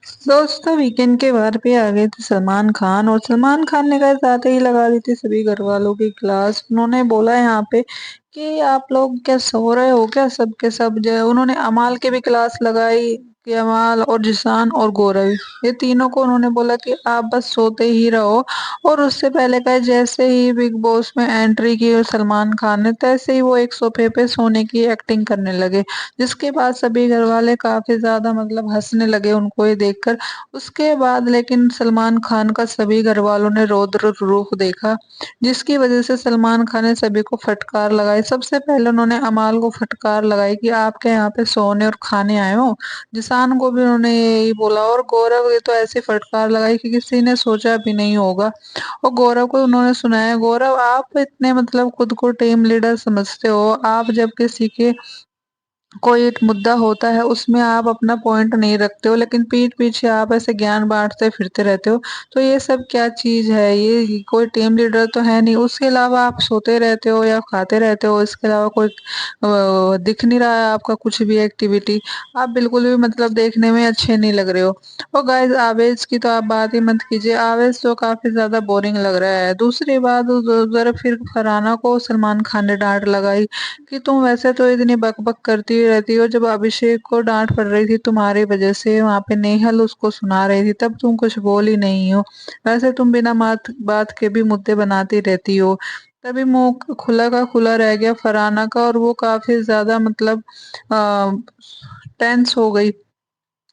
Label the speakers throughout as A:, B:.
A: दोस्तों वीकेंड के बाहर पे आ गए थे सलमान खान, और सलमान खान ने कहा आते ही लगा दी थी सभी घर वालों की क्लास। उन्होंने बोला यहाँ पे कि आप लोग क्या सो रहे हो क्या, सब के सब जो उन्होंने अमाल के भी क्लास लगाई कि अमाल और जिसान और गौरव, ये तीनों को उन्होंने बोला कि आप बस सोते ही रहो। और उससे पहले का जैसे ही बिग बॉस में एंट्री की सलमान खान ने, तैसे ही वो एक सोफे पे सोने की एक्टिंग करने लगे, जिसके बाद सभी घर वाले काफी ज्यादा मतलब हंसने लगे उनको ये देखकर। उसके बाद लेकिन सलमान खान का सभी घर वालों ने रौद्र रूप देखा, जिसकी वजह से सलमान खान ने सभी को फटकार लगाई। सबसे पहले उन्होंने अमाल को फटकार लगाई कि आप क्या यहाँ पे सोने और खाने आए हो। जिसान को भी उन्होंने यही बोला, और गौरव ये तो ऐसी फटकार लगाई कि किसी ने सोचा भी नहीं होगा। और गौरव को उन्होंने सुनाया, गौरव आप इतने मतलब खुद को टीम लीडर समझते हो, आप जब किसी के कोई एक मुद्दा होता है उसमें आप अपना पॉइंट नहीं रखते हो, लेकिन पीठ पीछे आप ऐसे ज्ञान बांटते फिरते रहते हो। तो ये सब क्या चीज है, ये कोई टीम लीडर तो है नहीं। उसके अलावा आप सोते रहते हो या खाते रहते हो, इसके अलावा कोई दिख नहीं रहा है आपका कुछ भी एक्टिविटी। आप बिल्कुल भी मतलब देखने में अच्छे नहीं लग रहे हो। और गाइस आवेश की तो आप बात ही मत कीजिए, आवेश तो काफी ज्यादा बोरिंग लग रहा है। दूसरी बात उधर फिर फरहाना को सलमान खान ने डांट लगाई कि तुम वैसे तो इतनी बकबक करती रहती हो, जब अभिषेक को डांट पड़ रही थी तुम्हारी वजह से, वहां पे नेहल उसको सुना रही थी, तब तुम कुछ बोल ही नहीं हो। वैसे तुम बिना बात बात के भी मुद्दे बनाती रहती हो। तभी मुंह खुला का खुला रह गया फरहाना का, और वो काफी ज्यादा मतलब टेंस हो गई।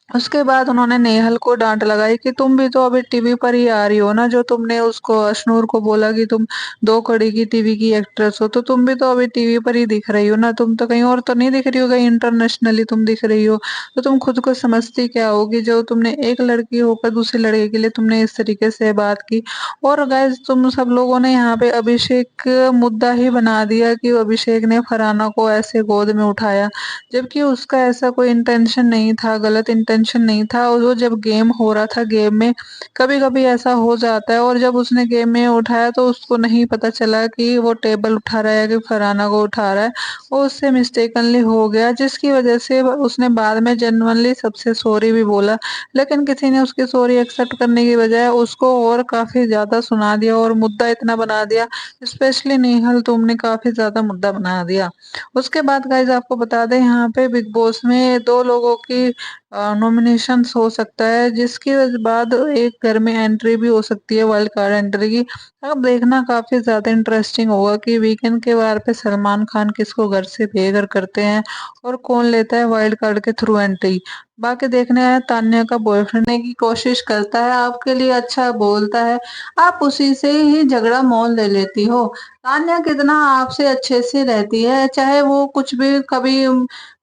A: उसके बाद उन्होंने नेहल को डांट लगाई कि तुम भी तो अभी टीवी पर ही आ रही हो ना, जो तुमने उसको अशनूर को बोला कि तुम दो कड़ी की टीवी की एक्ट्रेस हो, तो तुम भी तो अभी टीवी पर ही दिख रही हो ना, तुम तो कहीं और तो नहीं दिख रही हो, कहीं इंटरनेशनली तुम दिख रही हो। तो तुम खुद को समझती क्या होगी, जो तुमने एक लड़की होकर दूसरी लड़की के लिए तुमने इस तरीके से बात की। और गाइस तुम सब लोगों ने यहाँ पे अभिषेक का मुद्दा ही बना दिया कि अभिषेक ने फरहाना को ऐसे गोद में उठाया, जबकि उसका ऐसा कोई इंटेंशन नहीं था, गलत इंटेंशन नहीं था। और वो जब गेम हो रहा था, गेम में कभी कभी ऐसा हो जाता है, और जब उसने गेम में उठाया तो उसको नहीं पता चला कि वो टेबल उठा रहा है कि फरहाना को उठा रहा है। वो उससे मिस्टेकनली हो गया, जिसकी वजह से उसने बाद में जेन्युइनली सबसे सॉरी भी बोला, लेकिन किसी ने उसकी सॉरी एक्सेप्ट करने की बजाय उसको और काफी ज्यादा सुना दिया और मुद्दा इतना बना दिया। स्पेशली नेहल तुमने काफी ज्यादा मुद्दा बना दिया। उसके बाद गाइज आपको बता दें, यहाँ पे बिग बॉस में दो लोगों की नॉमिनेशन हो सकता है, जिसके बाद एक घर में एंट्री भी हो सकती है, वाइल्ड कार्ड एंट्री की। अब देखना काफी ज्यादा इंटरेस्टिंग होगा कि वीकेंड के वार पे सलमान खान किसको घर से बेघर करते हैं और कौन लेता है वाइल्ड कार्ड के थ्रू एंट्री। बाकी देखने आया, तान्या का बॉयफ्रेंड की कोशिश करता है, आपके लिए अच्छा बोलता है, आप उसी से ही झगड़ा मोल ले लेती हो। तान्या कितना आपसे अच्छे से रहती है, चाहे वो कुछ भी कभी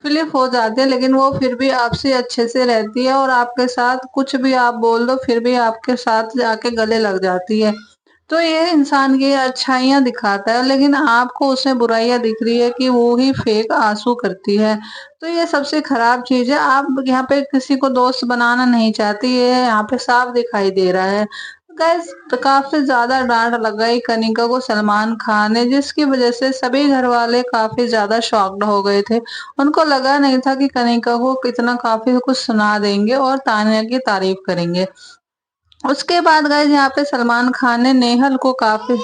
A: फ्लिप हो जाते हैं, लेकिन वो फिर भी आपसे अच्छे से रहती है, और आपके साथ कुछ भी आप बोल दो फिर भी आपके साथ जाके गले लग जाती है। तो ये इंसान की अच्छाइयाँ दिखाता है, लेकिन आपको उसमें बुराइयां दिख रही है कि वो ही फेक आंसू करती है। तो ये सबसे खराब चीज है, आप यहाँ पे किसी को दोस्त बनाना नहीं चाहती, ये यहाँ पे साफ दिखाई दे रहा है। गैस तो काफी ज्यादा डांट लगाई कनिका को सलमान खान ने, जिसकी वजह से सभी घर वाले काफी ज्यादा शॉक्ड हो गए थे। उनको लगा नहीं था कि कनिका को कितना काफी कुछ सुना देंगे और तान्या की तारीफ करेंगे। उसके बाद गए यहाँ पे सलमान खान ने नेहल को काफी,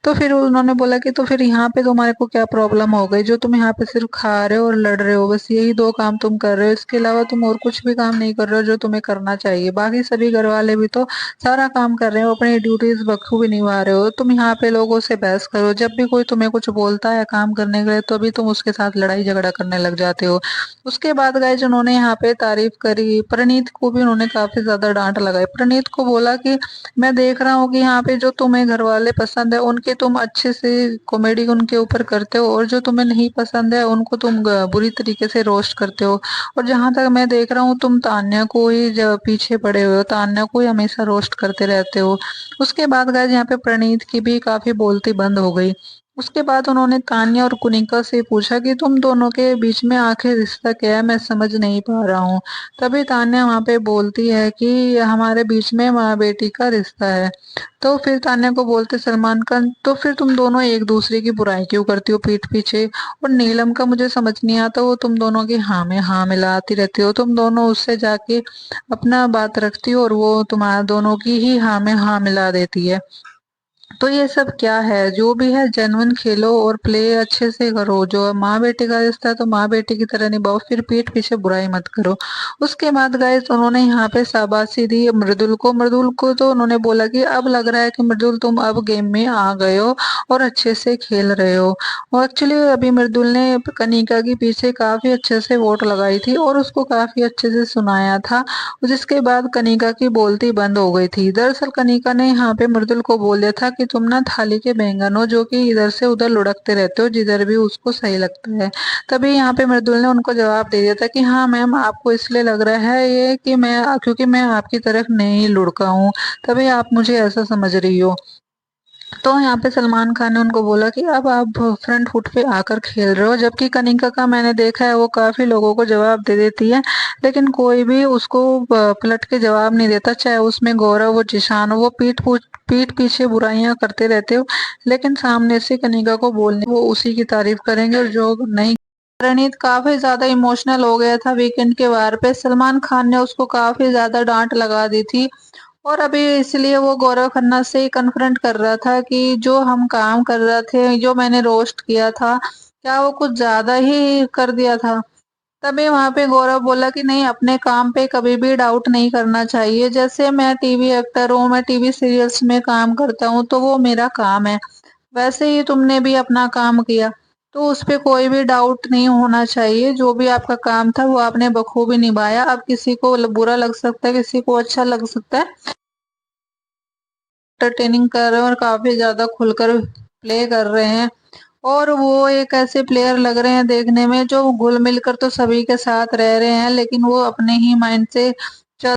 A: तो फिर उन्होंने बोला कि तो फिर यहाँ पे तुम्हारे को क्या प्रॉब्लम हो गई, जो तुम यहाँ पे सिर्फ खा रहे हो और लड़ रहे हो, बस यही दो काम तुम कर रहे हो, इसके अलावा तुम और कुछ भी काम नहीं कर रहे हो जो तुम्हें करना चाहिए। बाकी सभी घर वाले भी तो सारा काम कर रहे हो, अपनी ड्यूटीज बखूबी निभा रहे हो, तुम यहाँ पे लोगों से बहस करो, जब भी कोई तुम्हें कुछ बोलता है काम करने के लिए तो भी तुम उसके साथ लड़ाई झगड़ा करने लग जाते हो। उसके बाद गए जिन्होंने यहाँ पे तारीफ करी, प्रणीत को भी उन्होंने काफी ज्यादा डांट लगाई। प्रणीत को बोला कि मैं देख रहा हूँ कि यहाँ पे जो तुम्हें घर वाले पसंद है उनके तुम अच्छे से कॉमेडी उनके ऊपर करते हो, और जो तुम्हें नहीं पसंद है उनको तुम बुरी तरीके से रोस्ट करते हो। और जहां तक मैं देख रहा हूँ तुम तान्या को ही पीछे पड़े हुए हो, तान्या को ही हमेशा रोस्ट करते रहते हो। उसके बाद गाइस यहाँ पे प्रणीत की भी काफी बोलती बंद हो गई। उसके बाद उन्होंने तान्या और कुनिका से पूछा कि तुम दोनों के बीच में आखिर रिश्ता क्या है, मैं समझ नहीं पा रहा हूँ। तभी तान्या वहां पे बोलती है कि हमारे बीच में माँ बेटी का रिश्ता है। तो फिर तान्या को बोलते सलमान खान, तो फिर तुम दोनों एक दूसरे की बुराई क्यों करती हो पीठ पीछे। और नीलम का मुझे समझ नहीं आता, वो तुम दोनों की हाँ में हाँ मिलाती रहती हो, तुम दोनों उससे जाके अपना बात रखती हो और वो तुम्हारा दोनों की ही हाँ में हाँ मिला देती है। तो ये सब क्या है, जो भी है जेन्युइन खेलो और प्ले अच्छे से करो, जो माँ बेटे का रिश्ता है तो माँ बेटे की तरह निभाओ, फिर पीठ पीछे बुराई मत करो। उसके बाद गाइस उन्होंने यहाँ पे शाबाशी दी मृदुल को तो उन्होंने बोला कि अब लग रहा है कि मृदुल तुम अब गेम में आ गए हो और अच्छे से खेल रहे हो। और एक्चुअली अभी मृदुल ने कनिका के पीछे काफी अच्छे से वोट लगाई थी और उसको काफी अच्छे से सुनाया था, जिसके बाद कनिका की बोलती बंद हो गई थी। दरअसल कनिका ने यहाँ पे मृदुल को बोल दिया था कि तुम ना थाली के बैंगन हो जो कि इधर से उधर लुढ़कते रहते हो जिधर भी उसको सही लगता है। तभी यहाँ पे मृदुल ने उनको जवाब दे दिया था कि हाँ मैम, आपको इसलिए लग रहा है ये कि मैं क्योंकि मैं आपकी तरफ नहीं लुढ़का हूँ, तभी आप मुझे ऐसा समझ रही हो। तो यहाँ पे सलमान खान ने उनको बोला कि अब आप फ्रंट फुट पे आकर खेल रहे हो, जबकि कनिका का मैंने देखा है वो काफी लोगों को जवाब दे देती है, लेकिन कोई भी उसको पलट के जवाब नहीं देता, चाहे उसमें गौरव हो जिशान हो, वो पीठ पीछे बुराइयां करते रहते हो, लेकिन सामने से कनिका को बोलने वो उसी की तारीफ करेंगे और जो नहीं। रणीत काफी ज्यादा इमोशनल हो गया था वीकेंड के वार पे, सलमान खान ने उसको काफी ज्यादा डांट लगा दी थी। और अभी इसलिए वो गौरव खन्ना से कन्फ्रंट कर रहा था कि जो हम काम कर रहे थे, जो मैंने रोस्ट किया था, क्या वो कुछ ज्यादा ही कर दिया था। तभी वहां पे गौरव बोला कि नहीं, अपने काम पे कभी भी डाउट नहीं करना चाहिए, जैसे मैं टीवी एक्टर हूँ, मैं टीवी सीरियल्स में काम करता हूँ तो वो मेरा काम है, वैसे ही तुमने भी अपना काम किया, तो उस पे कोई भी डाउट नहीं होना चाहिए। जो भी आपका काम था वो आपने बखूबी निभाया। अब किसी को बुरा लग सकता है, किसी को अच्छा लग सकता है, एंटरटेनिंग कर रहे हैं और काफी ज्यादा खुलकर प्ले कर रहे हैं। और वो एक ऐसे प्लेयर लग रहे हैं देखने में जो घुल मिल कर तो सभी के साथ रह रहे हैं, लेकिन वो अपने ही माइंड से